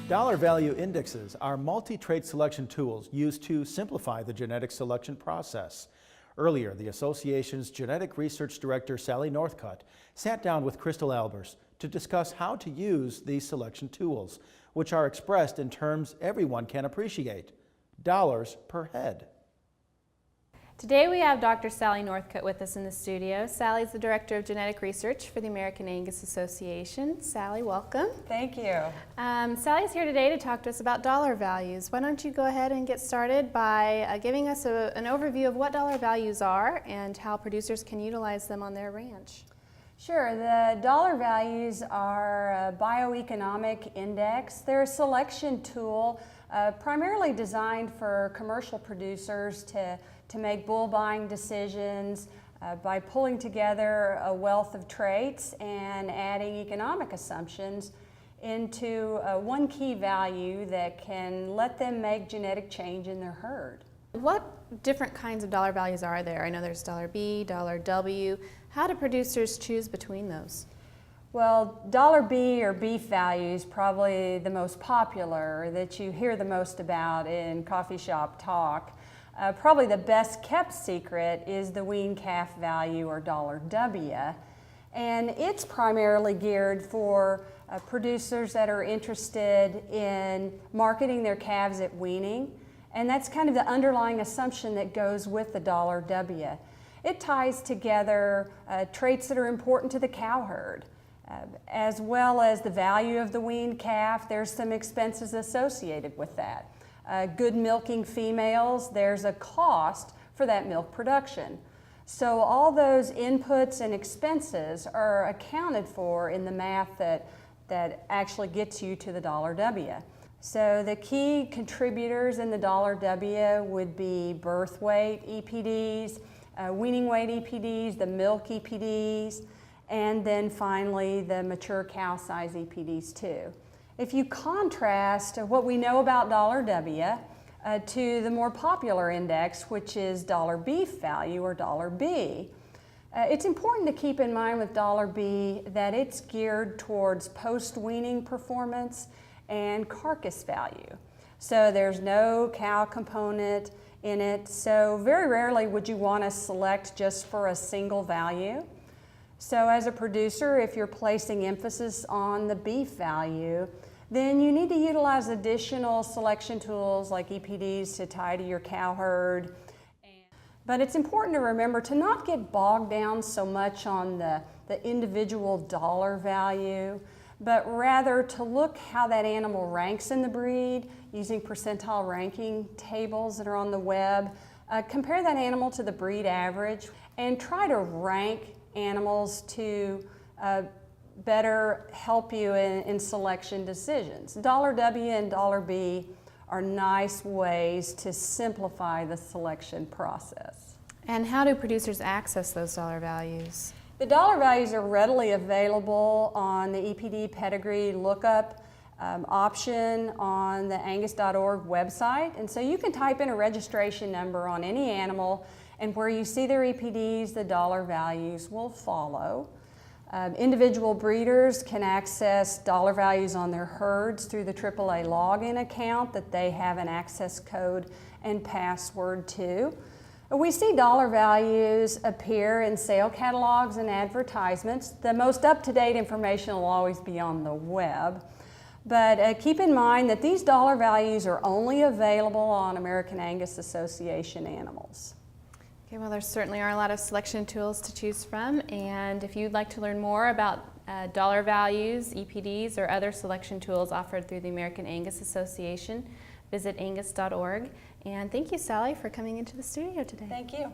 Dollar value indexes are multi-trait selection tools used to simplify the genetic selection process. Earlier, the association's genetic research director, Sally Northcutt, sat down with Crystal Albers to discuss how to use these selection tools, which are expressed in terms everyone can appreciate: dollars per head. Today we have Dr. Sally Northcutt with us in the studio. Sally is the Director of Genetic Research for the American Angus Association. Sally, welcome. Thank you. Sally's here today to talk to us about dollar values. Why don't you go ahead and get started by giving us an overview of what dollar values are and how producers can utilize them on their ranch. Sure. The dollar values are a bioeconomic index. They're a selection tool primarily designed for commercial producers to make bull buying decisions by pulling together a wealth of traits and adding economic assumptions into one key value that can let them make genetic change in their herd. What different kinds of dollar values are there? I know there's dollar B, dollar W. How do producers choose between those? Well, dollar B or beef value is probably the most popular that you hear the most about in coffee shop talk. Probably the best kept secret is the wean calf value, or dollar W, and it's primarily geared for producers that are interested in marketing their calves at weaning, and that's kind of the underlying assumption that goes with the dollar W. It ties together traits that are important to the cow herd, as well as the value of the weaned calf. There's some expenses associated with that. Good milking females, there's a cost for that milk production. So all those inputs and expenses are accounted for in the math that actually gets you to the dollar W. So the key contributors in the dollar W would be birth weight EPDs, weaning weight EPDs, the milk EPDs, and then finally the mature cow size EPDs too. If you contrast what we know about dollar W to the more popular index, which is dollar beef value, or dollar B, it's important to keep in mind with dollar B that it's geared towards post-weaning performance and carcass value. So there's no cow component in it, so very rarely would you want to select just for a single value. So as a producer, if you're placing emphasis on the beef value, then you need to utilize additional selection tools like EPDs to tie to your cow herd. But it's important to remember to not get bogged down so much on the individual dollar value, but rather to look how that animal ranks in the breed using percentile ranking tables that are on the web. Compare that animal to the breed average and try to rank animals to better help you in selection decisions. Dollar W and dollar B are nice ways to simplify the selection process. And how do producers access those dollar values? The dollar values are readily available on the EPD pedigree lookup option on the Angus.org website, and so you can type in a registration number on any animal, and where you see their EPDs, the dollar values will follow. Individual breeders can access dollar values on their herds through the AAA login account that they have an access code and password to. We see dollar values appear in sale catalogs and advertisements. The most up-to-date information will always be on the web. But keep in mind that these dollar values are only available on American Angus Association animals. Okay, well, there certainly are a lot of selection tools to choose from, and if you'd like to learn more about dollar values, EPDs, or other selection tools offered through the American Angus Association, visit angus.org. And thank you, Sally, for coming into the studio today. Thank you.